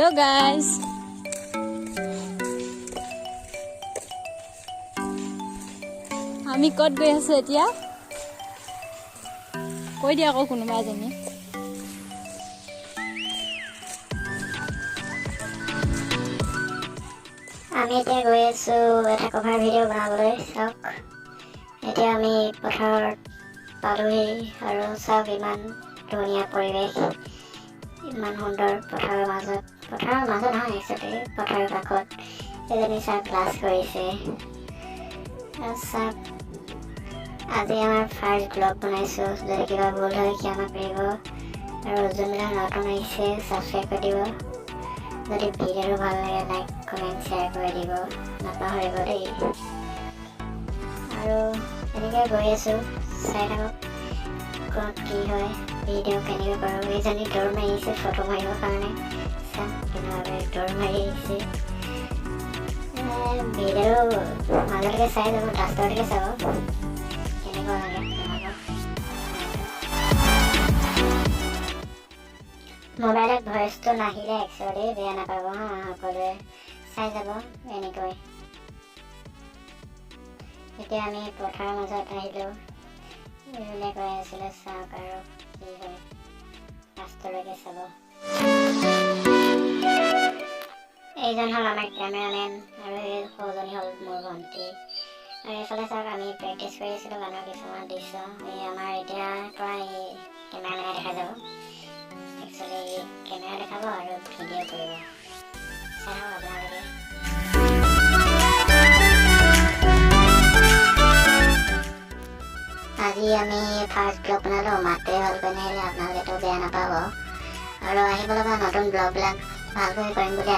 Hello guys. আমি কত গৈ আছো এতিয়া কৈ দিয়া আকৌ কোনোবা এজনী আমি এতিয়া গৈ আছো এটা কভাৰ ভিডিঅ' বনাবলৈ চাওক এতিয়া আমি পথাৰত পালোহি আৰু চাওক ইমান ধুনীয়া পৰিৱেশ ইমান সুন্দৰ পথাৰৰ মাজত নহয় একচুৱেলি পথাৰৰ কাষত এজনী চাওক ক্লাছ কৰিছে চাওক আজি আমাৰ ফাৰ্ষ্ট ব্লগ বনাইছোঁ যদি কিবা ভুল হয় ক্ষমা কৰিব আৰু যোনবিলাক নতুন আহিছে ছাবস্ক্ৰাইব কৰি দিব যদি ভিডিঅ'টো ভাল লাগে লাইক কমেণ্ট শ্বেয়াৰ কৰি দিব নাপাহৰিব দেই আৰু এনেকৈ গৈ আছোঁ চাই থাকক ক'ত কি হয় ভিডিঅ' কেনেকৈ কৰোঁ এইজনী দৌৰ মাৰি আহিছে ফটো মাৰিবৰ কাৰণে চাওক কেনেকুৱাকৈ দৌৰ মাৰি আহিছে ভিডিঅ'টো মাজলৈকে চাই যাব লাষ্টলৈকে চাব কেনেকুৱা লাগে মোবাইলত ভইচটো নাহিলে একচুৱেলি বেয়া নাপাব হা সকলোৱে চাই যাব এনেকৈ এতিয়া আমি পথাৰৰ মাজত আহিলোঁ এইজনে কৈ আছিলে চাওক আৰু কি হয় লাষ্টলৈকে চাব এইজন হ'ল আমাৰ কেমেৰামেন আৰু এই সৌজনী হ'ল মোৰ ভণ্টি আৰু এইফালে চাওক আমি প্ৰেক্টিচ কৰি আছিলোঁ গানৰ কিছুমান দৃশ্য এই আমাৰ এতিয়াৰ পৰা এই কেমেৰামেনে দেখা যাব একচুৱেলি কেমেৰা দেখাব আৰু ভিডিঅ' কৰিব চাই আপোনালোকে আজি আমি ফাৰ্ষ্ট ব্লগ বনালোঁ মাতটোৱে ভালকৈ নাহিলে আপোনালোকেতো বেয়া নাপাব আৰু আহিব লগা নতুন ব্লগবিলাক ভালকৈ কৰিম বুলি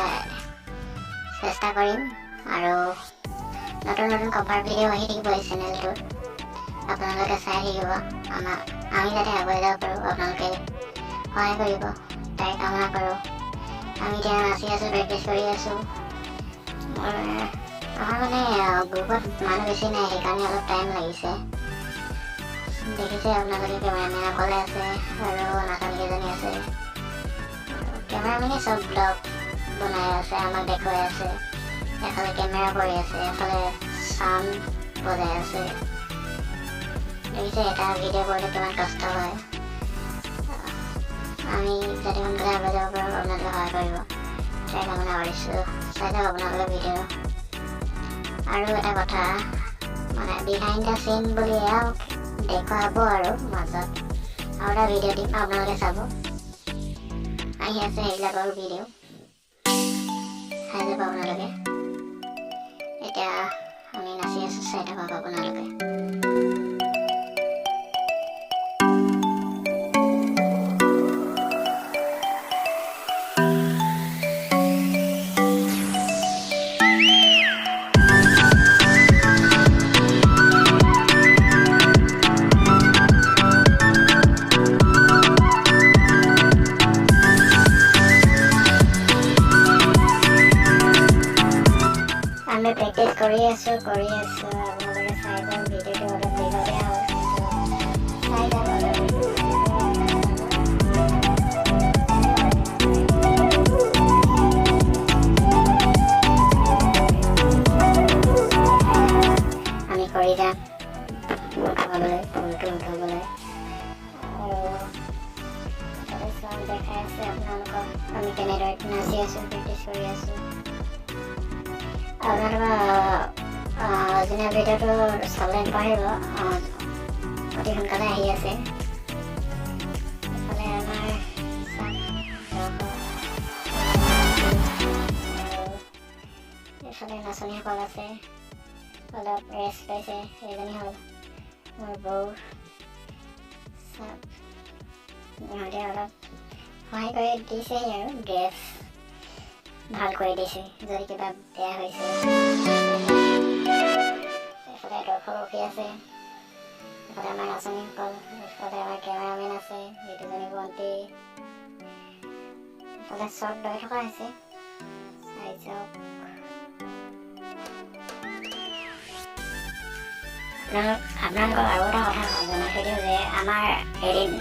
চেষ্টা কৰিম আৰু নতুন কভাৰ ভিডিঅ' আহি থাকিব এই চেনেলটোত আপোনালোকে চাই থাকিব আমি যাতে আগুৱাই যাব পাৰোঁ আপোনালোকে সহায় কৰিব তাই কামনা কৰোঁ আমি এতিয়া নাচি আছোঁ প্ৰেক্টিচ কৰি আছোঁ আমাৰ মানে গ্ৰুপত মানুহ বেছি নাই সেইকাৰণে অলপ টাইম লাগিছে দেখিছে আপোনালোকে কেমেৰামেন অকলে আছে আৰু নাটনিকেইজনী আছে কেমেৰামেনে চব ব্লগ বনাই আছে আমাক দেখুৱাই আছে এফালে কেমেৰা কৰি আছে এফালে চাউণ্ড বজাই আছে দেখিছে এটা ভিডিঅ' কৰোঁতে কিমান কষ্ট হয় আমি যাতে সোনকালে আগুৱাই যাব পাৰোঁ আপোনালোকে সহায় কৰিব তাই কামনা কৰিছোঁ চাই যাওক আপোনালোকৰ ভিডিঅ' আৰু এটা কথা মানে বিহাইণ্ড দ্য চিন বুলি এয়াও দেখুওৱা হ'ব আৰু মাজত আৰু এটা ভিডিঅ' দিম আপোনালোকে চাব আহি আছে সেইবিলাকৰ ভিডিঅ' চাই যাব আপোনালোকে এতিয়া আমি নাচি আছোঁ চাই থাকক আপোনালোকে আমি প্ৰেক্টিচ কৰি আছোঁ আপোনালোকে চাই যাওক ভিডিঅ'টো অলপ দীঘলীয়া হয় চাই যাওক আমি কৰি যাম উঠাবলৈ ফুলটো উঠাবলৈ আৰু চাওক দেখাই আছে আপোনালোকক আমি কেনেদৰে নাচি আছোঁ প্ৰেক্টিচ কৰি আছোঁ আপোনালোকৰ অৰিজিনেল ভিডিঅ'টো চাবলৈ নাপাহৰিব অতি সোনকালে আহি আছে এইফালে আমাৰ এইফালে নাচনীসকল আছে অলপ ৰেষ্ট লৈছে সেইজনী হ'ল মোৰ বৌ চাওক ইহঁতে অলপ সহায় কৰি দিছে আৰু ড্ৰেছ ভাল কৰি দিছে যদি কিবা বেয়া হৈছে এইফালে দৰ্শক ৰখি আছে এইফালে আমাৰ নাচনীসকল এইফালে আমাৰ কেমেৰামেন আছে যিটোজনী ভণ্টি এইফালে শ্বট লৈ থকা হৈছে চাই যাওক আপোনালোকক আৰু এটা কথা জনাই থৈ দিওঁ যে আমাৰ এদিন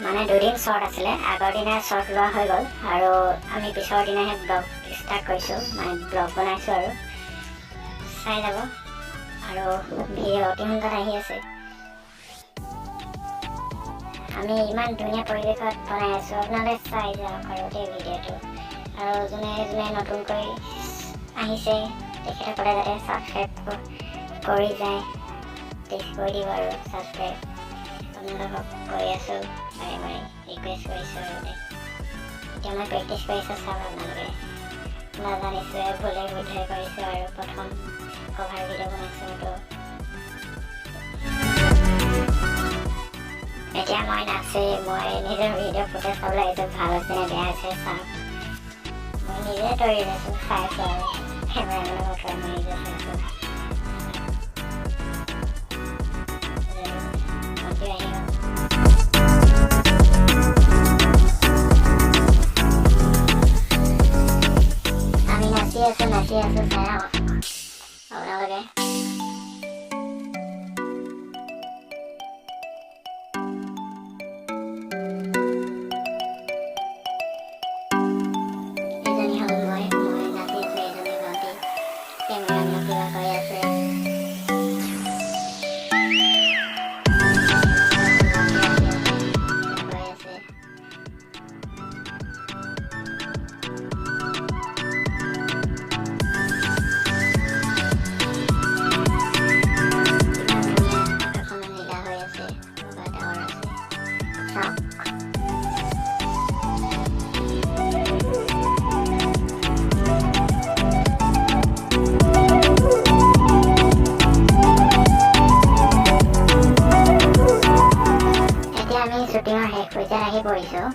মানে দুদিন শ্বৰ্ট আছিলে, আগৰ দিনা শ্বৰ্ট লোৱা হৈ গ'ল আৰু আমি পিছৰ দিনাহে ব্লগ ষ্টাৰ্ট কৰিছোঁ, মানে ব্লগ বনাইছোঁ আৰু চাই যাব। আৰু ভিডিঅ' অতি সোনকালে আহি আছে। আমি ইমান ধুনীয়া পৰিৱেশত বনাই আছোঁ, আপোনালোকে চাই যাওক আৰু এই ভিডিঅ'টো। আৰু যোনে যোনে নতুনকৈ আহিছে তেখেতসকলে যাতে ছাবস্ক্ৰাইব কৰি যায়, প্লিজ কৰি দিব আৰু ছাবস্ক্ৰাইব। আপোনালোকক কৈ আছোঁ বাৰে বাৰে, ৰিকুৱেষ্ট কৰিছোঁ আৰু এতিয়া মই প্ৰেক্টিছ কৰিছোঁ, চাওক আপোনালোকে। নাজানিছোঁ ভুলে শুদ্ধই কৰিছোঁ আৰু প্ৰথম কভাৰ ভিডিঅ' বনাইছোঁ তো। এতিয়া মই নাচি মই নিজৰ ভিডিঅ' ফুটেজ চাবলৈ আহিছোঁ, ভাল হৈছে নে বেয়া হৈছে চাওক। মই নিজে তৰি লৈছোঁ, চাইছোঁ আৰু কেমেৰামেনৰ কথা মই নিজে চাইছোঁ। আমি নাচি আছোঁ চাই আপোনালোকে। এজনী হ'ল মই নাচি আছোঁ, এজনী ভণ্টি কেমেৰামেনক কিবা কৈ আছে। আমি শ্বুটিঙৰ শেষ পৰ্যায়ত আহি পৰিছোঁ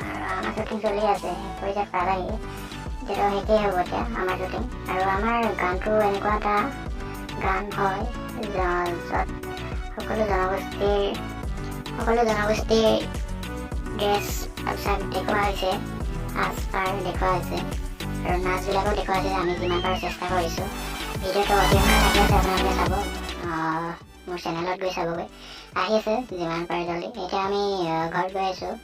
আৰু আমাৰ শ্বুটিং চলি আছে, শেষ পৰ্যায়ত পালাহি। এতিয়াতো শেষেই হ'ব এতিয়া আমাৰ শ্বুটিং। আৰু আমাৰ গানটো এনেকুৱা এটা গান হয় য'ত সকলো জনগোষ্ঠীৰ ড্ৰেছ পোছাক দেখুওৱা হৈছে, সাজপাৰ দেখুওৱা হৈছে আৰু নাচবিলাকো দেখুওৱা হৈছে। আমি যিমান পাৰোঁ চেষ্টা কৰিছোঁ। ভিডিঅ'টো অতি সোনকালে আহি আছে, আপোনালোকে চাব, মোৰ চেনেলত গৈ চাবগৈ। আহি আছে যিমান পাৰে জলদি। এতিয়া আমি ঘৰত গৈ আছোঁ।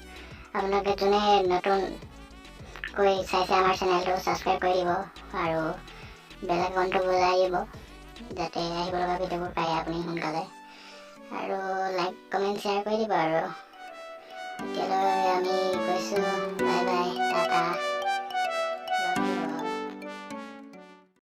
আপোনালোকে যোনে নতুনকৈ চাইছে আমাৰ চেনেলটো ছাবস্ক্ৰাইব কৰি দিব আৰু বেল আইকনটো বজাই দিব যাতে আহিব লগা ভিডিঅ'বোৰ পায় আপুনি সোনকালে। আৰু লাইক কমেণ্ট শ্বেয়াৰ কৰি দিব আৰু এতিয়ালৈ আমি কৈছোঁ বাই বাই, টাটা।